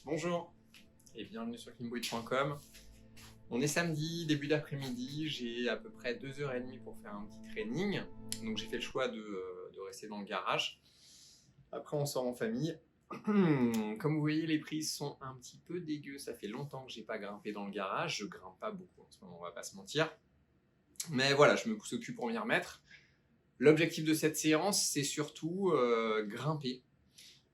Bonjour et bienvenue sur cleanboot.com. On est samedi, début d'après-midi, j'ai à peu près 2h30 pour faire un petit training. Donc j'ai fait le choix de rester dans le garage. Après on sort en famille. Comme vous voyez, les prises sont un petit peu dégueu. Ça fait longtemps que j'ai pas grimpé dans le garage. Je grimpe pas beaucoup en ce moment, on va pas se mentir. Mais voilà, je me pousse au cul pour m'y remettre. L'objectif de cette séance, c'est surtout grimper.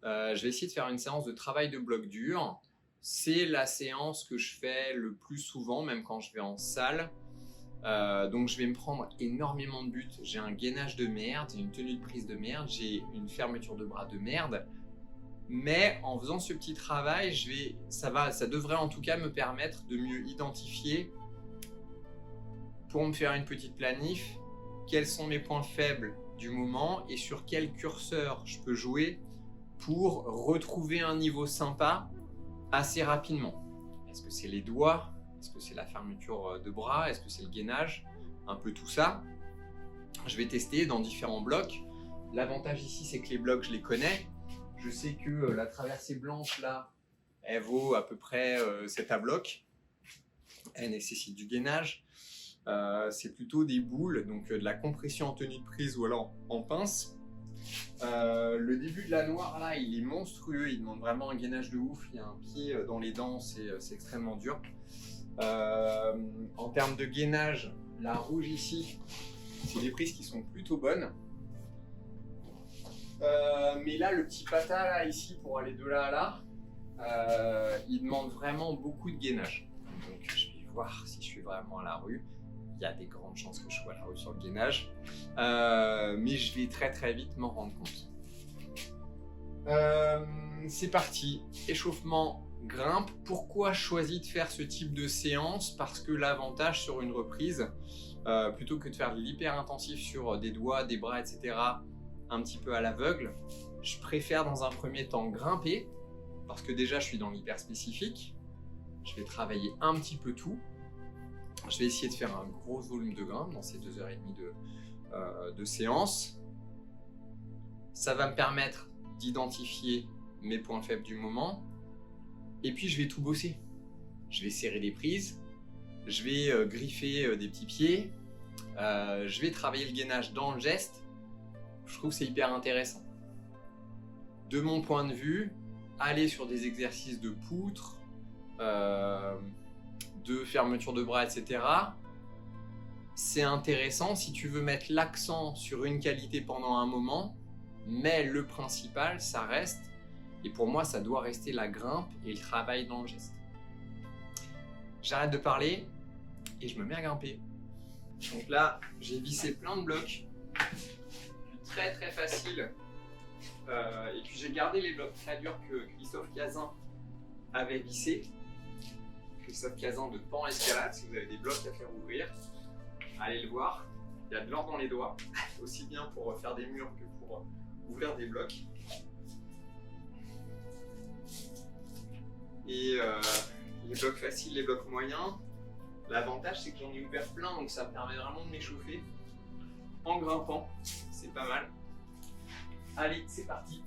Je vais essayer de faire une séance de travail de bloc dur. C'est la séance que je fais le plus souvent, même quand je vais en salle. Donc je vais me prendre énormément de buts. J'ai un gainage de merde, j'ai une tenue de prise de merde, j'ai une fermeture de bras de merde. Mais en faisant ce petit travail, ça devrait en tout cas me permettre de mieux identifier, pour me faire une petite planif, quels sont mes points faibles du moment et sur quel curseur je peux jouer pour retrouver un niveau sympa assez rapidement. Est-ce que c'est les doigts? Est-ce que c'est la fermeture de bras? Est-ce que c'est le gainage? Un peu tout ça. Je vais tester dans différents blocs. L'avantage ici, c'est que les blocs, je les connais. Je sais que la traversée blanche, là, elle vaut à peu près 7 à bloc. Elle nécessite du gainage. C'est plutôt des boules, donc de la compression en tenue de prise ou alors en pince. Le début de la noire là, il est monstrueux, il demande vraiment un gainage de ouf, il y a un pied dans les dents, c'est extrêmement dur. En termes de gainage, la rouge ici, c'est des prises qui sont plutôt bonnes. Mais là, le petit pata là, ici, pour aller de là à là, il demande vraiment beaucoup de gainage. Donc je vais voir si je suis vraiment à la rue. Il y a des grandes chances que je sois à la rue sur le gainage. Mais je vais très vite m'en rendre compte. C'est parti, échauffement, grimpe. Pourquoi choisir de faire ce type de séance? Parce que l'avantage sur une reprise, plutôt que de faire de l'hyper intensif sur des doigts, des bras, etc., un petit peu à l'aveugle, je préfère dans un premier temps grimper, parce que déjà je suis dans l'hyper spécifique. Je vais travailler un petit peu tout. Je vais essayer de faire un gros volume de grimpe dans ces 2h30 de séance. Ça va me permettre d'identifier mes points faibles du moment. Et puis je vais tout bosser. Je vais serrer les prises. Je vais griffer des petits pieds. Je vais travailler le gainage dans le geste. Je trouve que c'est hyper intéressant. De mon point de vue, aller sur des exercices de poutre, de fermeture de bras, etc., c'est intéressant si tu veux mettre l'accent sur une qualité pendant un moment, mais le principal, ça reste, et pour moi, ça doit rester la grimpe et le travail dans le geste. J'arrête de parler et je me mets à grimper. Donc là, j'ai vissé plein de blocs, très facile, et puis j'ai gardé les blocs très durs que Christophe Cazin avait vissé. Christophe Cazin de Pan Escalade, si vous avez des blocs à faire ouvrir, allez le voir. Il y a de l'or dans les doigts, aussi bien pour faire des murs que pour ouvrir des blocs. Et les blocs faciles, les blocs moyens, l'avantage c'est que j'en ai ouvert plein, donc ça me permet vraiment de m'échauffer en grimpant, c'est pas mal. Allez, c'est parti.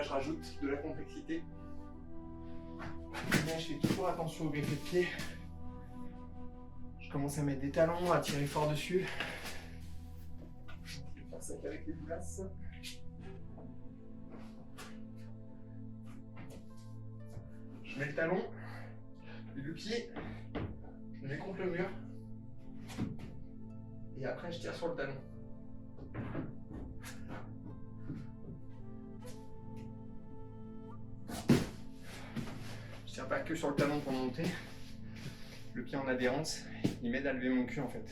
je rajoute de la complexité. Là, je fais toujours attention au greffé de pied. Je commence à mettre des talons, à tirer fort dessus. Je vais faire ça qu'avec les boulasses. Je mets le talon, et le pied, je le mets contre le mur. Et après, je tire sur le talon. Je tire pas que sur le talon pour monter. Le pied en adhérence, il m'aide à lever mon cul en fait.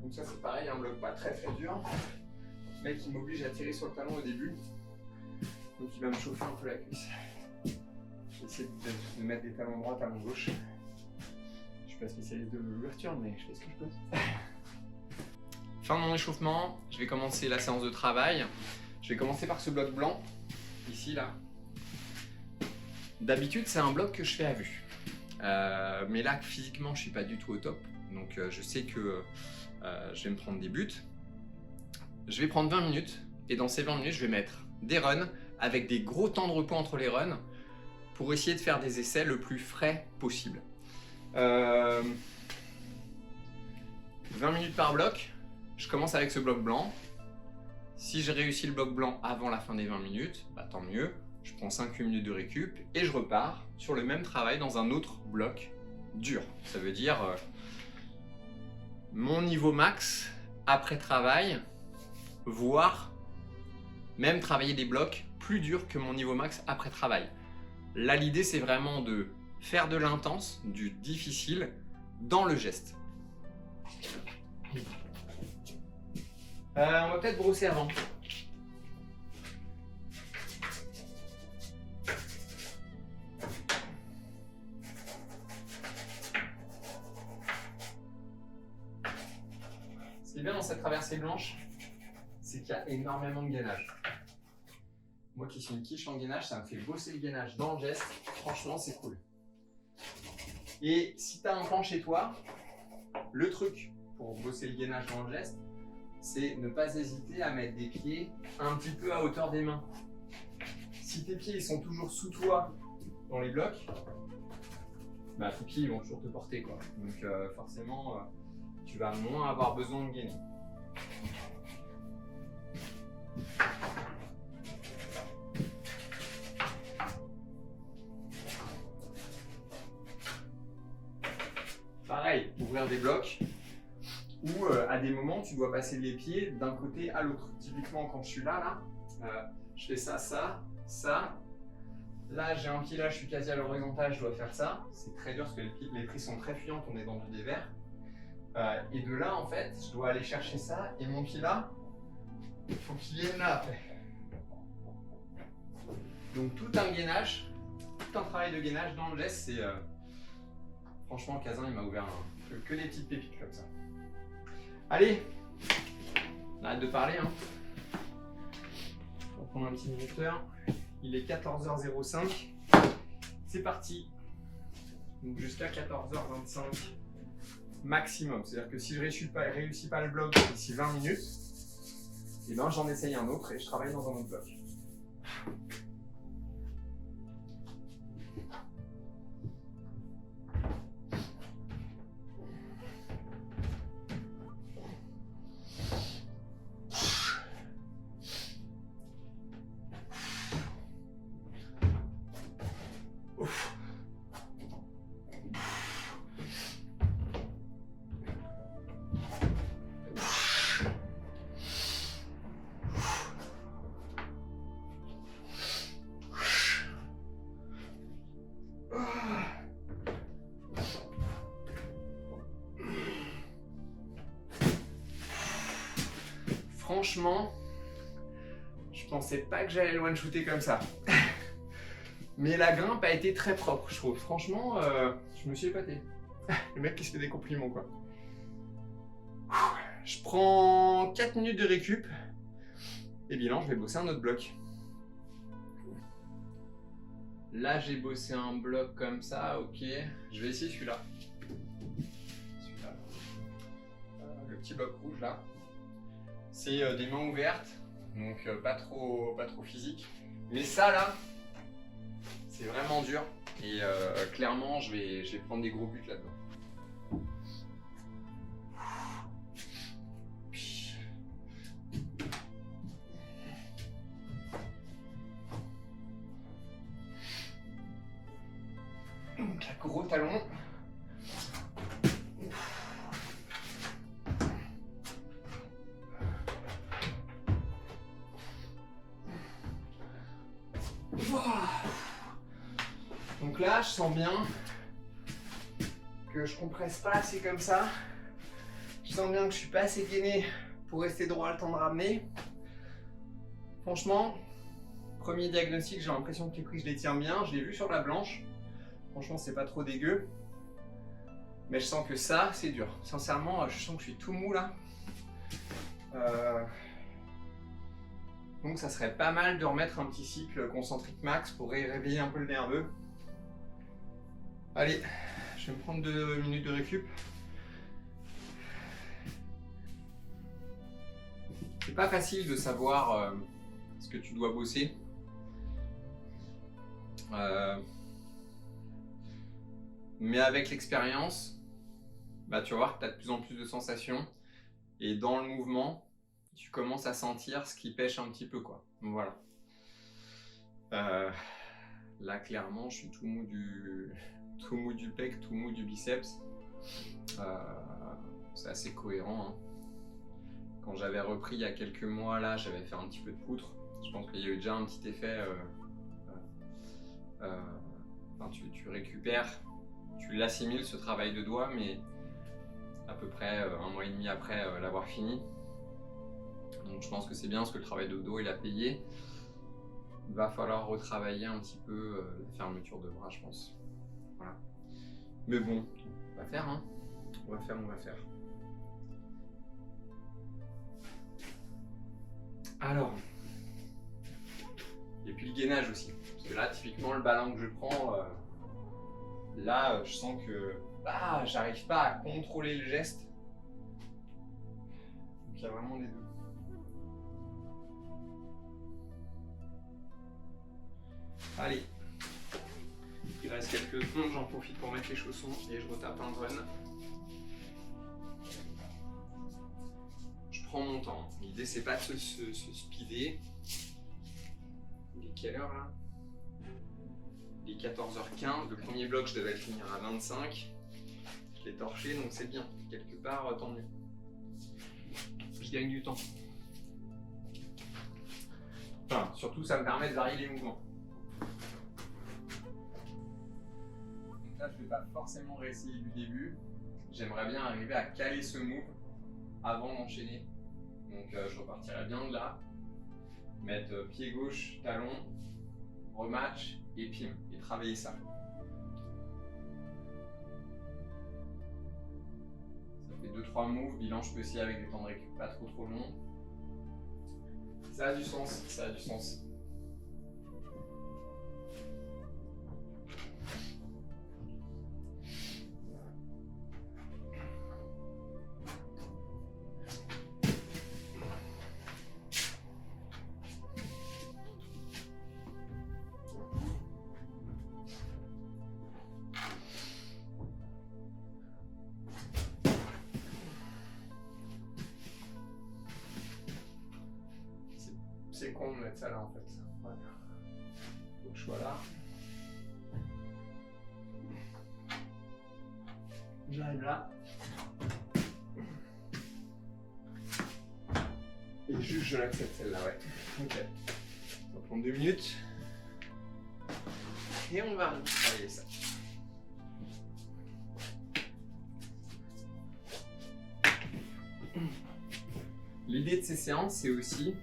Donc ça c'est pareil, un bloc pas très dur. Le mec il m'oblige à tirer sur le talon au début. Donc il va me chauffer un peu la cuisse. J'essaie de mettre des talons droits, talons gauche. Je suis pas spécialiste de l'ouverture mais je fais ce que je peux. Fin de mon échauffement, je vais commencer la séance de travail. Je vais commencer par ce bloc blanc, ici là. D'habitude c'est un bloc que je fais à vue. Mais là physiquement je suis pas du tout au top. Donc je sais que je vais me prendre des buts. Je vais prendre 20 minutes et dans ces 20 minutes je vais mettre des runs avec des gros temps de repos entre les runs pour essayer de faire des essais le plus frais possible. 20 minutes par bloc, je commence avec ce bloc blanc. Si j'ai réussi le bloc blanc avant la fin des 20 minutes, bah, tant mieux. Je prends 5-8 minutes de récup et je repars sur le même travail dans un autre bloc dur. Ça veut dire mon niveau max après travail, voire même travailler des blocs plus durs que mon niveau max après travail. Là, l'idée, c'est vraiment de faire de l'intense, du difficile dans le geste. On va peut-être brosser avant. Ce qui est bien dans cette traversée blanche, c'est qu'il y a énormément de gainage. Moi qui suis une quiche en gainage, ça me fait bosser le gainage dans le geste. Franchement, c'est cool. Et si tu as un plan chez toi, le truc pour bosser le gainage dans le geste, c'est ne pas hésiter à mettre des pieds un petit peu à hauteur des mains. Si tes pieds ils sont toujours sous toi dans les blocs, bah, tes pieds ils vont toujours te porter, quoi. Donc forcément, tu vas moins avoir besoin de gainer. Pareil, ouvrir des blocs où à des moments tu dois passer les pieds d'un côté à l'autre. Typiquement quand je suis là, je fais ça, ça, ça. Là j'ai un pied là, je suis quasi à l'horizontale, je dois faire ça. C'est très dur parce que les prises sont très fuyantes, on est dans du dévers. Et de là en fait, je dois aller chercher ça et mon pied là, il faut qu'il vienne là après. Donc tout un gainage, tout un travail de gainage dans le geste, c'est franchement Kazan il m'a ouvert que des petites pépites comme ça. Allez, on arrête de parler. Hein. On va prendre un petit minuteur. Il est 14h05. C'est parti. Donc jusqu'à 14h25 maximum. C'est-à-dire que si je ne réussis pas le bloc d'ici 20 minutes, et ben j'en essaye un autre et je travaille dans un autre bloc. Franchement, je pensais pas que j'allais le one-shooter comme ça. Mais la grimpe a été très propre, je trouve. Franchement, je me suis épaté. Le mec qui se fait des compliments, quoi. Je prends 4 minutes de récup. Et bilan, je vais bosser un autre bloc. Là, j'ai bossé un bloc comme ça, ok. Je vais essayer celui-là. Le petit bloc rouge, là. C'est des mains ouvertes, donc pas trop physique. Mais ça, là, c'est vraiment dur. Et clairement, je vais prendre des gros buts là-dedans. Donc là, gros talon. Donc là, je sens bien que je compresse pas assez comme ça. Je sens bien que je suis pas assez gainé pour rester droit le temps de ramener. Franchement, premier diagnostic, j'ai l'impression que les prises, je les tiens bien. Je l'ai vu sur la blanche. Franchement, c'est pas trop dégueu. Mais je sens que ça, c'est dur. Sincèrement, je sens que je suis tout mou là. Donc ça serait pas mal de remettre un petit cycle concentrique max pour réveiller un peu le nerveux. Allez, je vais me prendre 2 minutes de récup. C'est pas facile de savoir ce que tu dois bosser. Mais avec l'expérience, bah, tu vas voir que tu as de plus en plus de sensations. Et dans le mouvement, tu commences à sentir ce qui pêche un petit peu, quoi. Voilà. Là, clairement, je suis tout mou du pec, tout mou du biceps. C'est assez cohérent, hein. Quand j'avais repris il y a quelques mois, là, j'avais fait un petit peu de poutre. Je pense qu'il y a eu déjà un petit effet. Tu récupères, tu l'assimiles ce travail de doigt, mais à peu près 1 mois et demi après l'avoir fini. Donc je pense que c'est bien parce que le travail de dos il a payé. Il va falloir retravailler un petit peu la fermeture de bras, je pense. Voilà. Mais bon, on va faire, hein. On va faire. Alors, et puis le gainage aussi. Parce que là, typiquement, le ballon que je prends, là, je sens que j'arrive pas à contrôler le geste. Donc il y a vraiment les deux. Allez, il reste quelques secondes, j'en profite pour mettre les chaussons et je retape un run. Je prends mon temps. L'idée c'est pas de se speeder. Il est quelle heure là? Il est 14h15. Le premier bloc je devais le finir à 25. Je l'ai torché donc c'est bien. Quelque part tant mieux. Je gagne du temps. Enfin, surtout ça me permet de varier les mouvements. Donc là je ne vais pas forcément réessayer du début. J'aimerais bien arriver à caler ce move avant d'enchaîner. Donc je repartirai bien de là. Mettre pied gauche, talon, rematch et pim. Et travailler ça. Ça fait 2-3 moves. Bilan, je peux essayer avec des temps de récup pas trop longs. Ça a du sens, ça a du sens. C'est con de mettre ça là en fait. Voilà. Faut que je sois là. J'arrive là. Et juste je l'accepte celle-là, ouais. Ok. On va prendre 2 minutes. Et on va travailler ça. L'idée de ces séances, c'est aussi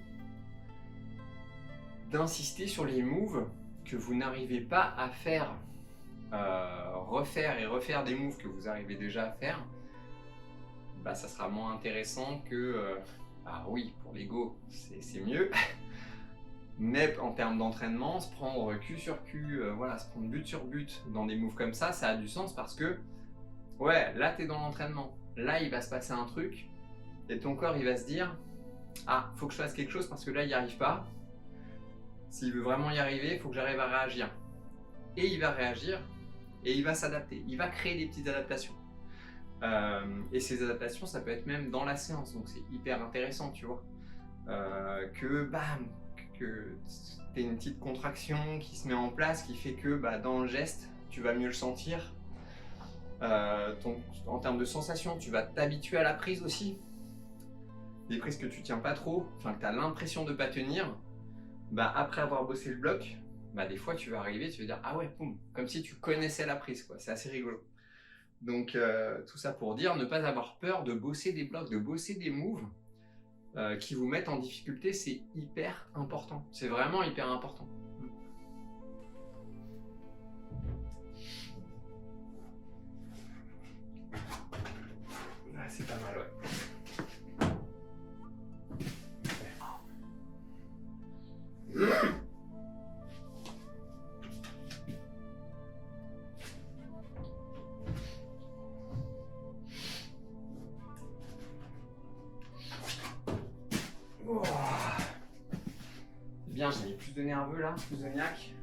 d'insister sur les moves que vous n'arrivez pas à faire. Refaire des moves que vous arrivez déjà à faire, bah, ça sera moins intéressant que... ah oui, pour l'ego, c'est mieux. Mais en termes d'entraînement, se prendre cul sur cul, voilà, se prendre but sur but dans des moves comme ça a du sens parce que, ouais, là tu es dans l'entraînement, là il va se passer un truc, et ton corps il va se dire, ah, faut que je fasse quelque chose parce que là il n'y arrive pas. S'il veut vraiment y arriver, il faut que j'arrive à réagir. Et il va réagir, et il va s'adapter, il va créer des petites adaptations. Et ces adaptations, ça peut être même dans la séance, donc c'est hyper intéressant, tu vois. Que bam, que tu aies une petite contraction qui se met en place, qui fait que bah, dans le geste, tu vas mieux le sentir. En termes de sensation, tu vas t'habituer à la prise aussi. Des prises que tu tiens pas trop, enfin que tu as l'impression de pas tenir, bah, après avoir bossé le bloc, bah, des fois tu vas arriver, tu vas dire ah ouais, boum, comme si tu connaissais la prise, quoi. C'est assez rigolo. Donc tout ça pour dire, ne pas avoir peur de bosser des blocs, de bosser des moves qui vous mettent en difficulté, c'est hyper important. C'est vraiment hyper important. Ah, c'est pas mal, ouais. Oh. C'est bien, j'ai mis plus de nerveux là, plus de niaque.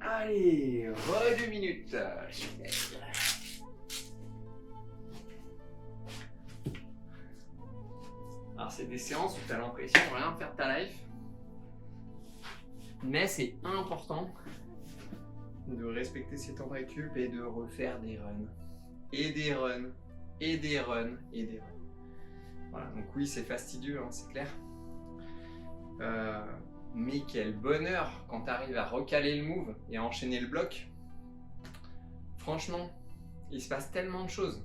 Allez, 2 minutes. Alors c'est des séances où tu as l'impression de rien faire de ta life. Mais c'est important de respecter ses temps de récup et de refaire des runs. Et des runs. Et des runs. Et des runs. Voilà, donc oui, c'est fastidieux, hein, c'est clair. Mais quel bonheur quand tu arrives à recaler le move et à enchaîner le bloc. Franchement, il se passe tellement de choses.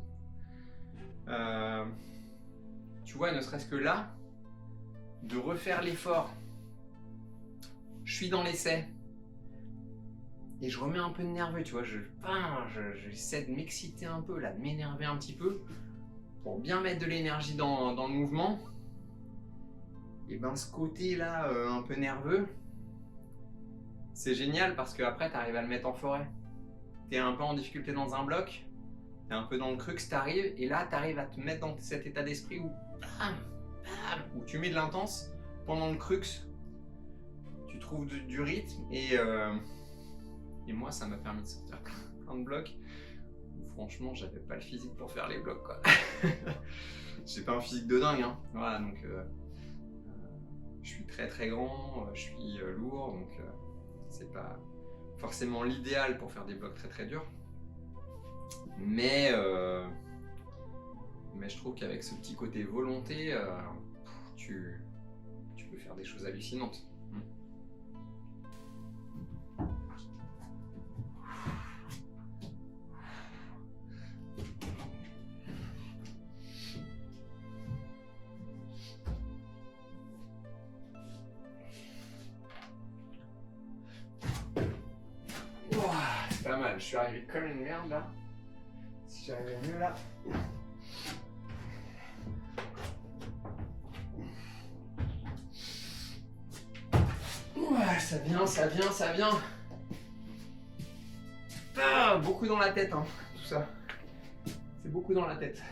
Tu vois, ne serait-ce que là, de refaire l'effort. Je suis dans l'essai. Et je remets un peu de nerveux, tu vois. J'essaie de m'exciter un peu, là, de m'énerver un petit peu. Pour bien mettre de l'énergie dans le mouvement. Et ben ce côté-là, un peu nerveux, c'est génial parce qu'après, tu arrives à le mettre en forêt. Tu es un peu en difficulté dans un bloc, tu es un peu dans le crux, tu arrives, et là, tu arrives à te mettre dans cet état d'esprit où, bam, bam, où tu mets de l'intense pendant le crux, tu trouves du rythme, et moi, ça m'a permis de sortir plein de blocs où franchement, j'avais pas le physique pour faire les blocs, quoi. J'ai pas un physique de dingue, hein. Voilà, donc je suis très très grand, je suis lourd, donc c'est pas forcément l'idéal pour faire des blocs très très durs. Mais je trouve qu'avec ce petit côté volonté, tu peux faire des choses hallucinantes. Pas mal, je suis arrivé comme une merde là. Si j'arrivais mieux là. Ouais, ça vient, ça vient, ça vient. Ah, beaucoup dans la tête, hein, tout ça. C'est beaucoup dans la tête.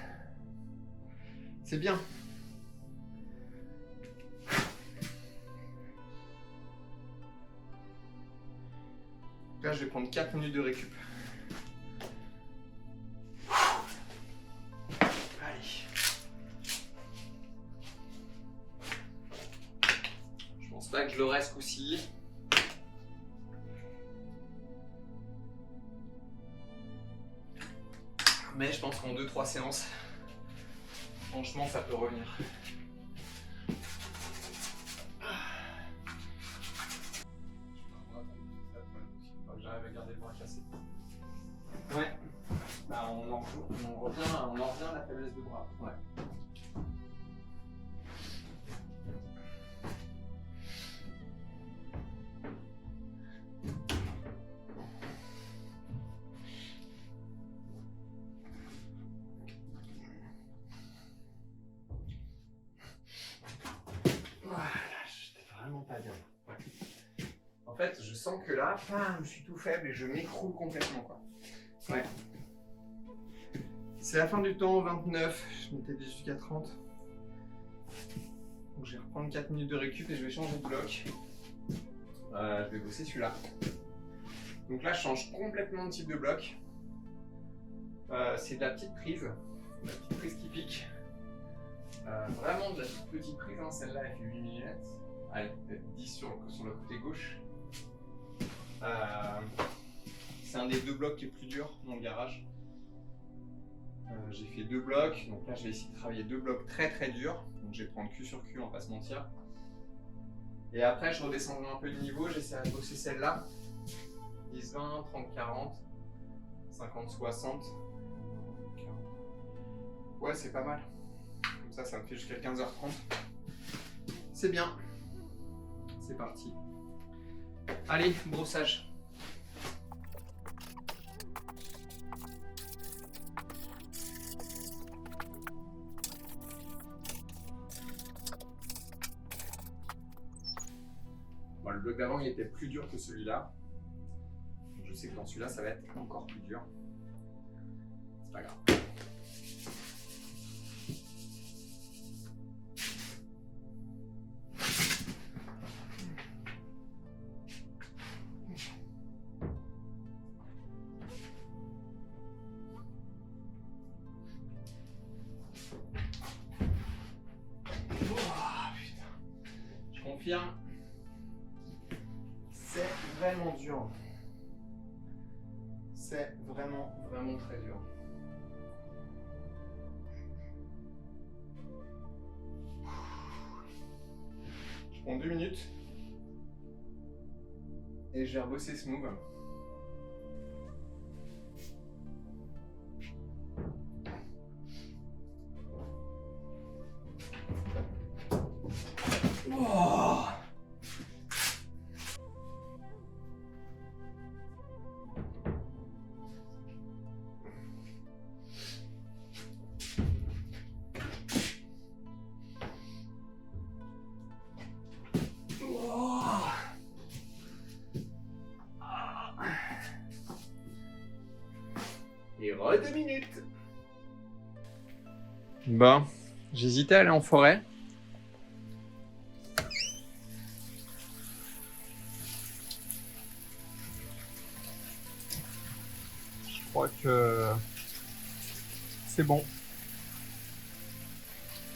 C'est bien. Là, je vais prendre 4 minutes de récup. Allez. Je pense pas que je l'aurai ce coup-ci. Mais je pense qu'en 2-3 séances, franchement, ça peut revenir. J'arrive à garder le bras cassé. Ouais. Bah, on on en revient à la faiblesse de bras. Ouais. Voilà, j'étais vraiment pas bien. Ouais. En fait, je sens que là, je suis tout faible et je m'écroule complètement, quoi. Ouais. C'est la fin du temps, 29, je m'étais dit jusqu'à 30. Donc je vais reprendre 4 minutes de récup et je vais changer de bloc. Je vais bosser celui-là. Donc là, je change complètement de type de bloc. C'est de la petite prise qui pique. Vraiment de la toute petite prise, hein. Celle-là elle fait 8 mm. Allez, peut-être 10 sur le côté gauche. C'est un des 2 blocs les plus durs dans le garage. J'ai fait 2 blocs, donc là je vais essayer de travailler 2 blocs très très durs. Donc je vais prendre cul sur cul, on va pas se mentir. Et après je redescendrai un peu de niveau, j'essaierai de bosser celle-là. 10, 20, 30, 40, 50, 60. Ouais, c'est pas mal. Comme ça me fait jusqu'à 15h30. C'est bien. C'est parti. Allez, brossage. Bon, le bloc d'avant il était plus dur que celui-là. Je sais que dans celui-là ça va être encore plus dur. C'est pas grave. Je confirme, c'est vraiment dur. C'est vraiment très dur. Je prends 2 minutes et je vais rebosser ce move. Oh. Et 2 minutes. Bon, j'hésitais à aller en forêt. Je crois que c'est bon.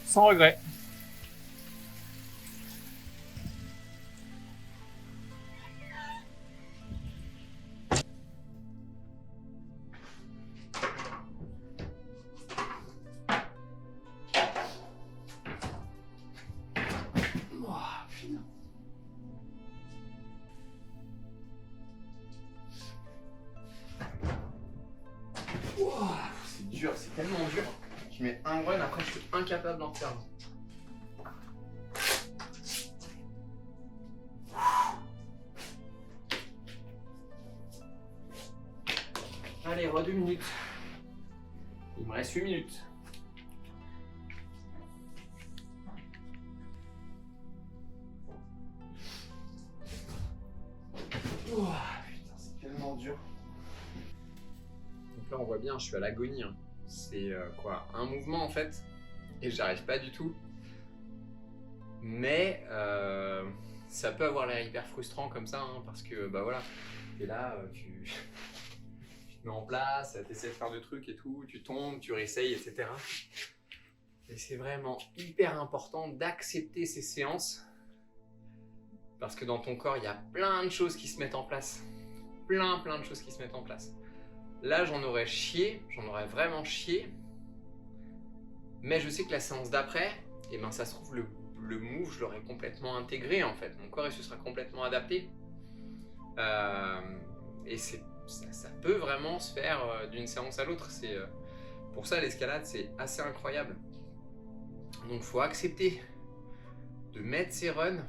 Sans regret. C'est dur, c'est tellement dur. Je mets un run, après je suis incapable d'en faire. Allez, 2 minutes. Il me reste 8 minutes. Oh, putain, c'est tellement dur. Donc là, on voit bien, je suis à l'agonie. Hein. C'est quoi, un mouvement en fait, et j'arrive pas du tout. Mais ça peut avoir l'air hyper frustrant comme ça, hein, parce que bah voilà, t'es là, tu te mets en place, t'essaies de faire des trucs et tout, tu tombes, tu réessayes, etc. Et c'est vraiment hyper important d'accepter ces séances, parce que dans ton corps, il y a plein de choses qui se mettent en place. Plein de choses qui se mettent en place. Là, j'en aurais vraiment chié, mais je sais que la séance d'après, et ben ça se trouve, le move, je l'aurais complètement intégré en fait. Mon corps, il se sera complètement adapté. Et ça peut vraiment se faire d'une séance à l'autre. Pour ça, l'escalade, c'est assez incroyable. Donc, faut accepter de mettre ses runs,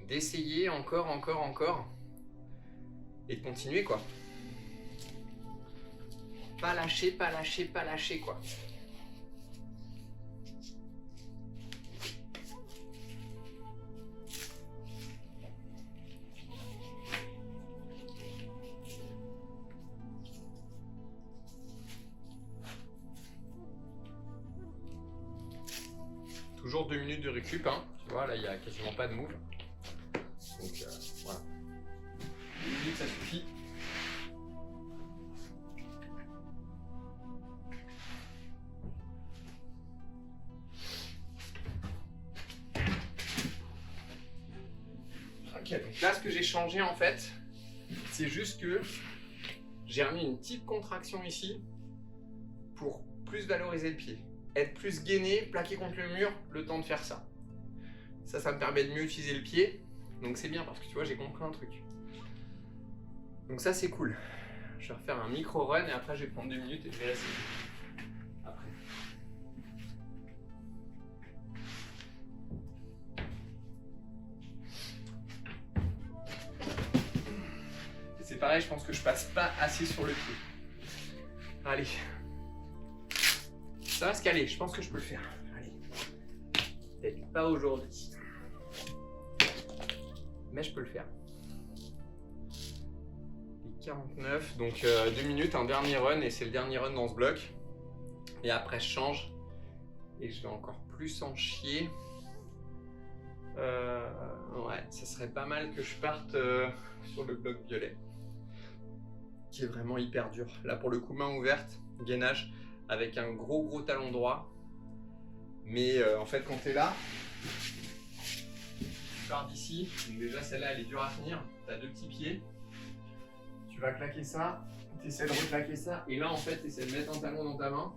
d'essayer encore, et de continuer, quoi. Pas lâcher, quoi. Toujours 2 minutes de récup, hein. Tu vois, là, il n'y a quasiment pas de move. Donc, voilà. 2 minutes, ça suffit. Ok, donc là, ce que j'ai changé, en fait, c'est juste que j'ai remis une petite contraction ici pour plus valoriser le pied. Être plus gainé, plaqué contre le mur, le temps de faire ça. Ça me permet de mieux utiliser le pied. Donc c'est bien parce que tu vois, j'ai compris un truc. Donc ça, c'est cool. Je vais refaire un micro-run et après, je vais prendre 2 minutes et je vais essayer. Après. Et c'est pareil, je pense que je passe pas assez sur le pied. Allez. Ça va se caler, je pense que je peux le faire. Allez. Peut-être pas aujourd'hui. Mais je peux le faire. Et 49, donc 2 minutes, un dernier run, et c'est le dernier run dans ce bloc. Et après, je change. Et je vais encore plus en chier. Ouais, ça serait pas mal que je parte sur le bloc violet. Qui est vraiment hyper dur. Là, pour le coup, main ouverte, gainage. Avec un gros talon droit. Mais en fait, quand tu es là, tu pars d'ici. Donc déjà, celle-là, elle est dure à finir. Tu as 2 petits pieds. Tu vas claquer ça. Tu essaies de reclaquer ça. Et là, en fait, tu essaies de mettre un talon dans ta main.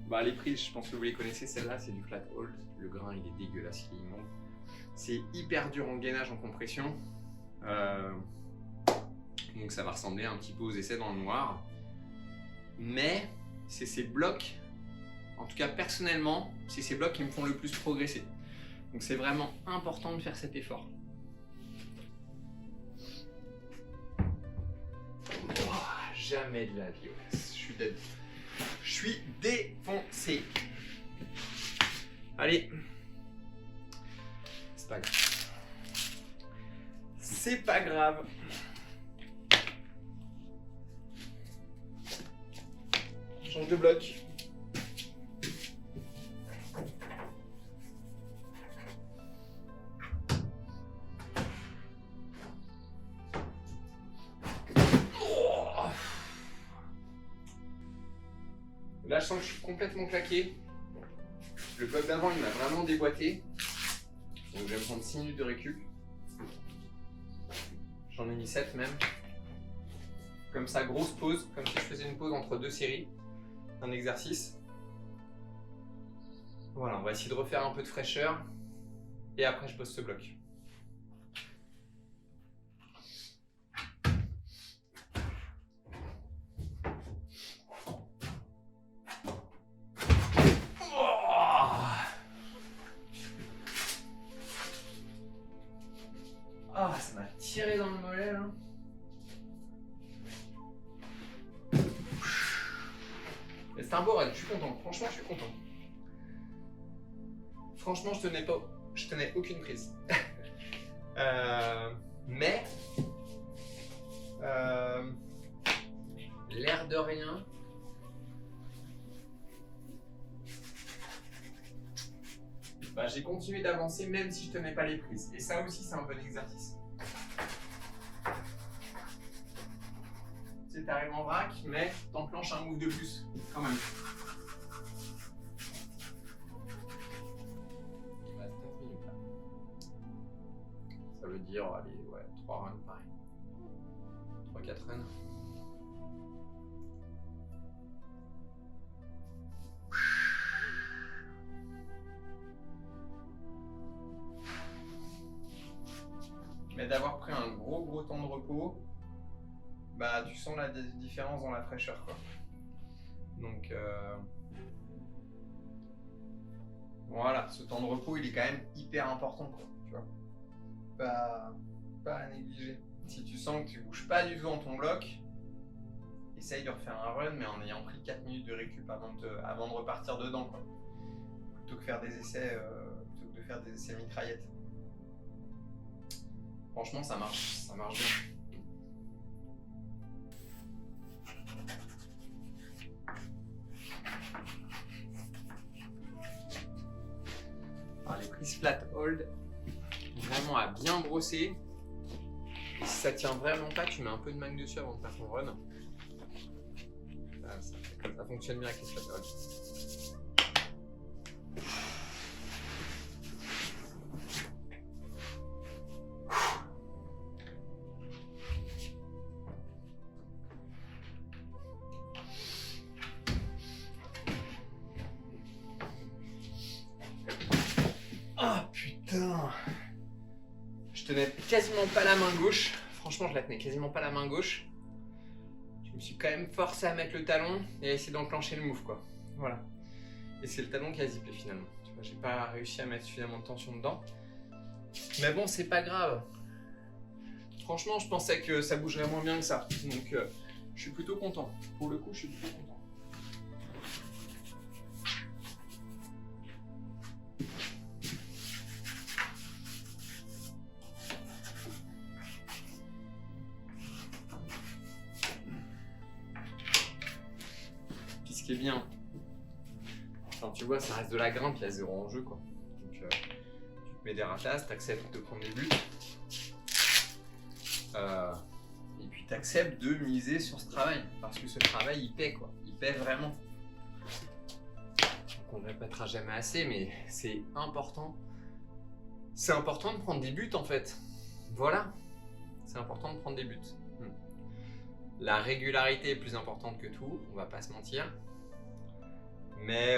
Bah, les prises, je pense que vous les connaissez. Celle-là, c'est du flat hold. Le grain, il est dégueulasse, il est immonde. C'est hyper dur en gainage, en compression. Donc, ça va ressembler un petit peu aux essais dans le noir. Mais c'est ces blocs, en tout cas personnellement, c'est ces blocs qui me font le plus progresser. Donc c'est vraiment important de faire cet effort. Oh, jamais de la vie, je suis dead. Je suis défoncé. Allez. C'est pas grave. C'est pas grave. Change de bloc. Là, je sens que je suis complètement claqué. Le bloc d'avant, il m'a vraiment déboîté. Donc, je vais me prendre 6 minutes de récup. J'en ai mis 7 même. Comme ça, grosse pause, comme si je faisais une pause entre 2 séries. Un exercice. Voilà, on va essayer de refaire un peu de fraîcheur. Et après, je pose ce bloc. Ah, ça m'a tiré dans le mollet là. C'est un beau run, je suis content. Franchement, je suis content. Franchement, je tenais aucune prise. Mais l'air de rien. Bah, j'ai continué d'avancer même si je tenais pas les prises. Et ça aussi, c'est un bon exercice. Tu arrives en vrac, mais t'enclenches un move de plus, quand même. Il reste 4 minutes là. Ça veut dire, allez, ouais, 3 runs pareil. 3-4 runs. Mais d'avoir pris un gros temps de repos, bah tu sens la différence dans la fraîcheur, quoi. Donc voilà, ce temps de repos, il est quand même hyper important, quoi, tu vois. Pas à négliger. Si tu sens que tu bouges pas du tout dans ton bloc, essaye de refaire un run, mais en ayant pris 4 minutes de récup avant de repartir dedans, quoi. Plutôt que faire des essais, plutôt que de faire des essais mitraillettes. Franchement, ça marche bien. Alors, les prises flat hold, vraiment à bien brosser. Et si ça tient vraiment pas, tu mets un peu de mangue dessus avant de faire ton run. Ça fonctionne bien avec les flat hold. Ah putain! Je tenais quasiment pas la main gauche. Franchement, je la tenais quasiment pas la main gauche. Je me suis quand même forcé à mettre le talon et à essayer d'enclencher le move, quoi. Voilà. Et c'est le talon qui a zippé finalement. Tu vois, j'ai pas réussi à mettre suffisamment de tension dedans. Mais bon, c'est pas grave. Franchement, je pensais que ça bougerait moins bien que ça. Donc, je suis plutôt content. Pour le coup, je suis plutôt content. Puis ce qui est bien, enfin, tu vois, ça reste de la grimpe, il y a zéro enjeu, quoi. Donc, tu te mets des ratasses, t'acceptes de prendre des buts. Et puis t'acceptes de miser sur ce travail, parce que ce travail il paie, quoi, il paie vraiment. Donc on ne répétera jamais assez, mais c'est important. C'est important de prendre des buts en fait. Voilà, c'est important de prendre des buts. La régularité est plus importante que tout, on va pas se mentir. Mais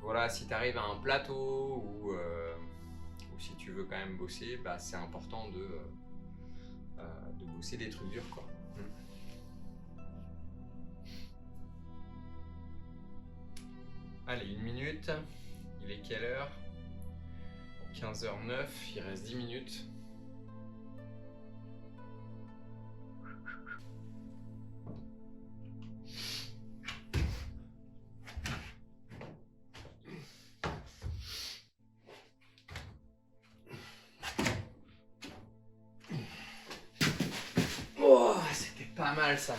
voilà, si tu arrives à un plateau ou si tu veux quand même bosser, bah, c'est important de bosser des trucs durs, quoi. Allez, 1 minute. Il est quelle heure? 15h09, il reste 10 minutes. Oh, c'était pas mal ça.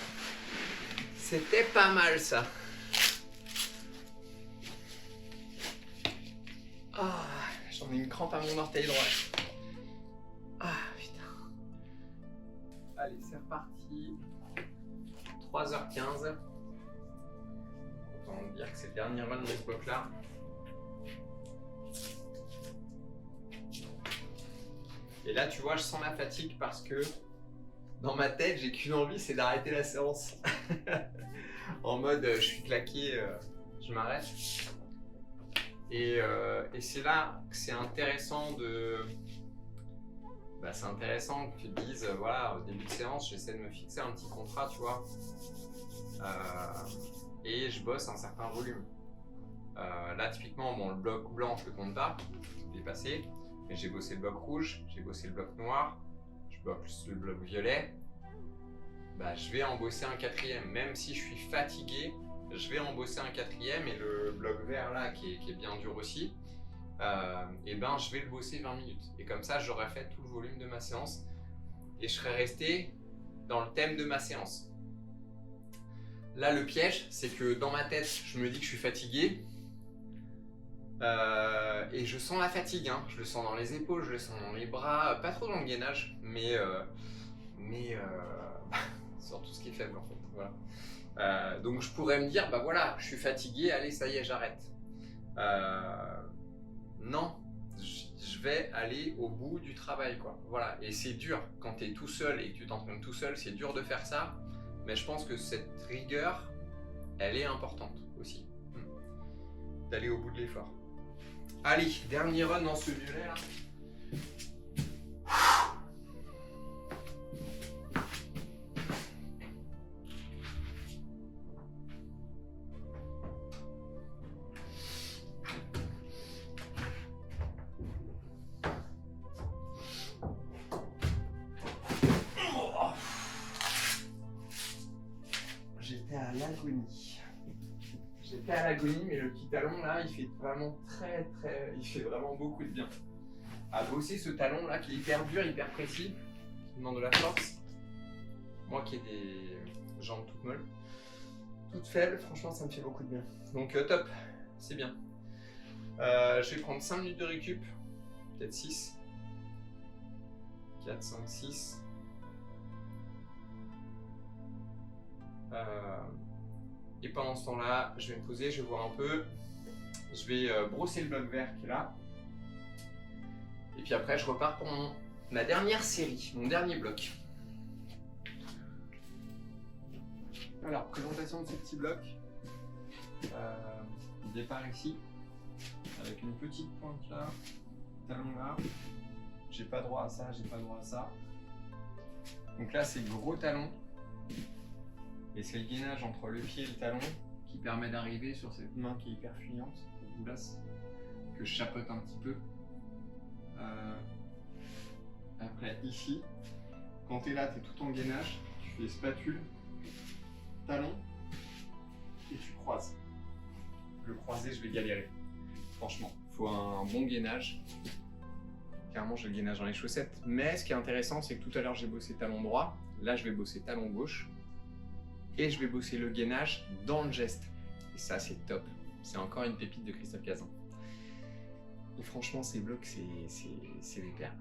C'était pas mal ça. Ah, j'en ai une crampe à mon orteil droit. Ah putain. Allez, c'est reparti. 3h15. Autant dire que c'est le dernier run de ce bloc là. Et là, tu vois, je sens la fatigue parce que dans ma tête, j'ai qu'une envie, c'est d'arrêter la séance. En mode, je suis claqué, je m'arrête. Et c'est là que c'est intéressant c'est intéressant que tu te dises, voilà, au début de séance, j'essaie de me fixer un petit contrat, tu vois. Et je bosse un certain volume. Là, typiquement, bon, le bloc blanc, je le compte pas, il est passé. Mais j'ai bossé le bloc rouge, j'ai bossé le bloc noir, je bosse le bloc violet. Bah, je vais en bosser un quatrième, même si je suis fatigué, je vais en bosser un quatrième et le bloc vert là qui est bien dur aussi, et ben je vais le bosser 20 minutes. Et comme ça, j'aurai fait tout le volume de ma séance et je serai resté dans le thème de ma séance. Là, le piège, c'est que dans ma tête, je me dis que je suis fatigué. Et je sens la fatigue, hein. Je le sens dans les épaules, je le sens dans les bras, pas trop dans le gainage, mais sur tout ce qui est faible en fait. Voilà. Donc je pourrais me dire, bah voilà, je suis fatigué, allez, ça y est, j'arrête. Non, je vais aller au bout du travail, quoi. Voilà. Et c'est dur quand tu es tout seul et que tu t'entraînes tout seul, c'est dur de faire ça, mais je pense que cette rigueur, elle est importante aussi, d'aller au bout de l'effort. Allez, dernier run dans ce violet là. l'agonie. J'étais à l'agonie, mais le petit talon là, il fait vraiment il fait vraiment beaucoup de bien. À bosser ce talon là qui est hyper dur, hyper précis, qui demande de la force. Moi qui ai des jambes toutes molles, toutes faibles, franchement ça me fait beaucoup de bien. Donc top, c'est bien. Je vais prendre 5 minutes de récup, peut-être 6. 4, 5, 6. Et pendant ce temps-là, je vais me poser, je vais voir un peu. Je vais brosser le bloc vert qui est là. Et puis après, je repars pour ma dernière série, mon dernier bloc. Alors, présentation de ce petit bloc. Départ ici, avec une petite pointe là, talon là. J'ai pas droit à ça, j'ai pas droit à ça. Donc là, c'est le gros talon. Et c'est le gainage entre le pied et le talon qui permet d'arriver sur cette main qui est hyper fuyante, cette boulasse, que je chapeaute un petit peu. Après, ici, quand tu es là, tu es tout en gainage, tu fais spatule, talon, et tu croises. Le croisé, je vais galérer. Franchement, il faut un bon gainage. Clairement, j'ai le gainage dans les chaussettes. Mais ce qui est intéressant, c'est que tout à l'heure, j'ai bossé talon droit. Là, je vais bosser talon gauche. Et je vais bosser le gainage dans le geste. Et ça, c'est top. C'est encore une pépite de Christophe Cazin. Et franchement, ces blocs, c'est des perles.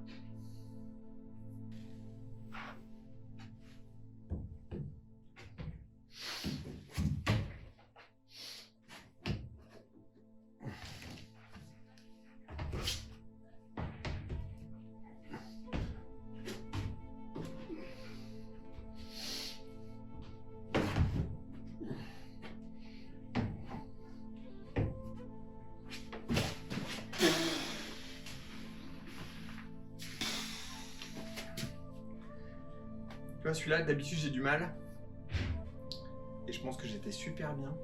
Tu vois, celui-là, d'habitude, j'ai du mal. Et je pense que j'étais super bien.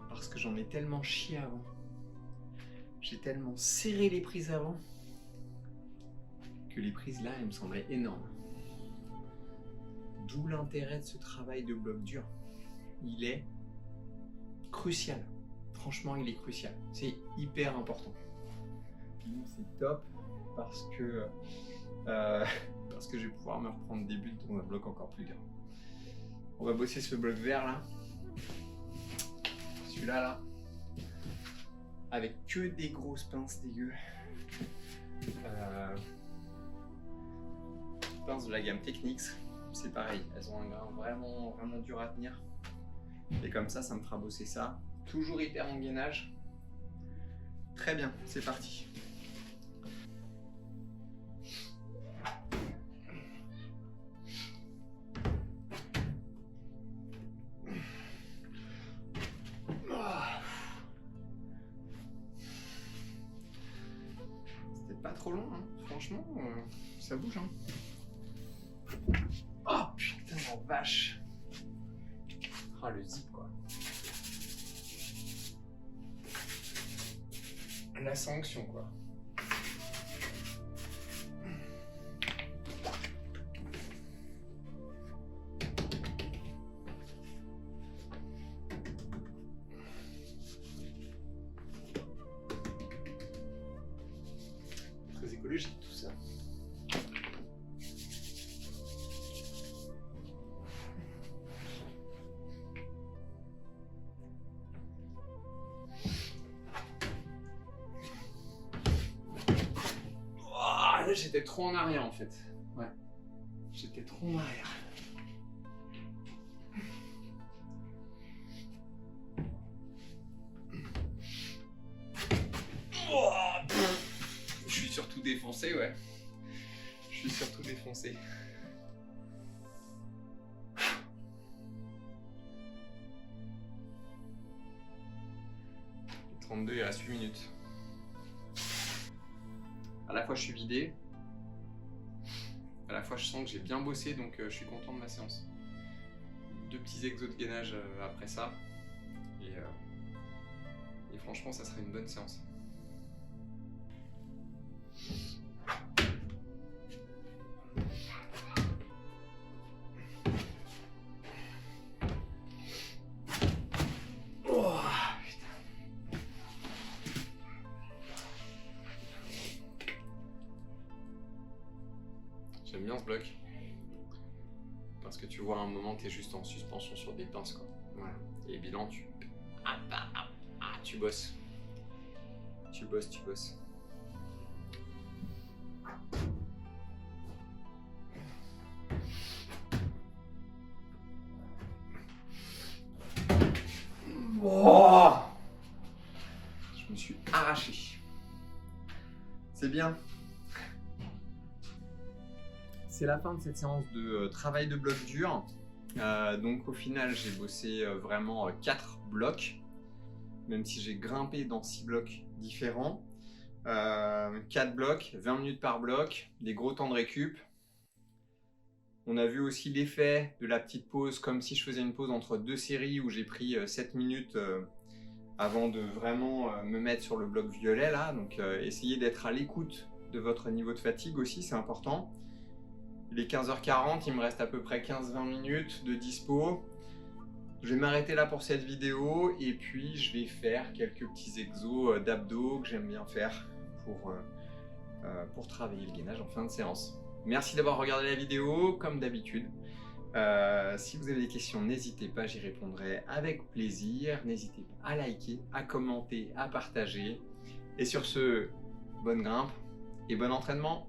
Parce que j'en ai tellement chié avant. J'ai tellement serré les prises avant. Que les prises là, elles me semblaient énormes. D'où l'intérêt de ce travail de bloc dur. Il est crucial. Franchement, il est crucial. C'est hyper important. C'est top parce que je vais pouvoir me reprendre des buts dans un bloc encore plus dur. On va bosser ce bloc vert là. Celui-là là. Avec que des grosses pinces dégueu. Pinces de la gamme Technics. C'est pareil, elles ont un grain vraiment dur à tenir. Et comme ça, ça me fera bosser ça. Toujours hyper en gainage. Très bien, c'est parti. C'était pas trop long, hein. Franchement, ça bouge. Hein. Oh putain, la vache. Ah, le zip quoi. La sanction quoi. Très écologique tout ça. Là, j'étais trop en arrière en fait. Ouais. J'étais trop en arrière. Je suis surtout défoncé, ouais. Je suis surtout défoncé. 32, il reste 8 minutes. À la fois je suis vidé, à la fois je sens que j'ai bien bossé, donc je suis content de ma séance. 2 petits exos de gainage après ça, et franchement ça serait une bonne séance. bien ce bloc. Parce que tu vois, à un moment, tu es juste en suspension sur des pinces, quoi. Voilà. Et bilan, tu bosses. Tu bosses. Oh, je me suis arraché. C'est bien. C'est la fin de cette séance de travail de bloc dur. Donc au final, j'ai bossé vraiment 4 blocs, même si j'ai grimpé dans 6 blocs différents. 4 blocs, 20 minutes par bloc, des gros temps de récup. On a vu aussi l'effet de la petite pause, comme si je faisais une pause entre 2 séries où j'ai pris 7 minutes avant de vraiment me mettre sur le bloc violet là. Donc essayez d'être à l'écoute de votre niveau de fatigue aussi, c'est important. Il est 15h40, il me reste à peu près 15-20 minutes de dispo. Je vais m'arrêter là pour cette vidéo et puis je vais faire quelques petits exos d'abdos que j'aime bien faire pour travailler le gainage en fin de séance. Merci d'avoir regardé la vidéo, comme d'habitude. Si vous avez des questions, n'hésitez pas, j'y répondrai avec plaisir. N'hésitez pas à liker, à commenter, à partager. Et sur ce, bonne grimpe et bon entraînement.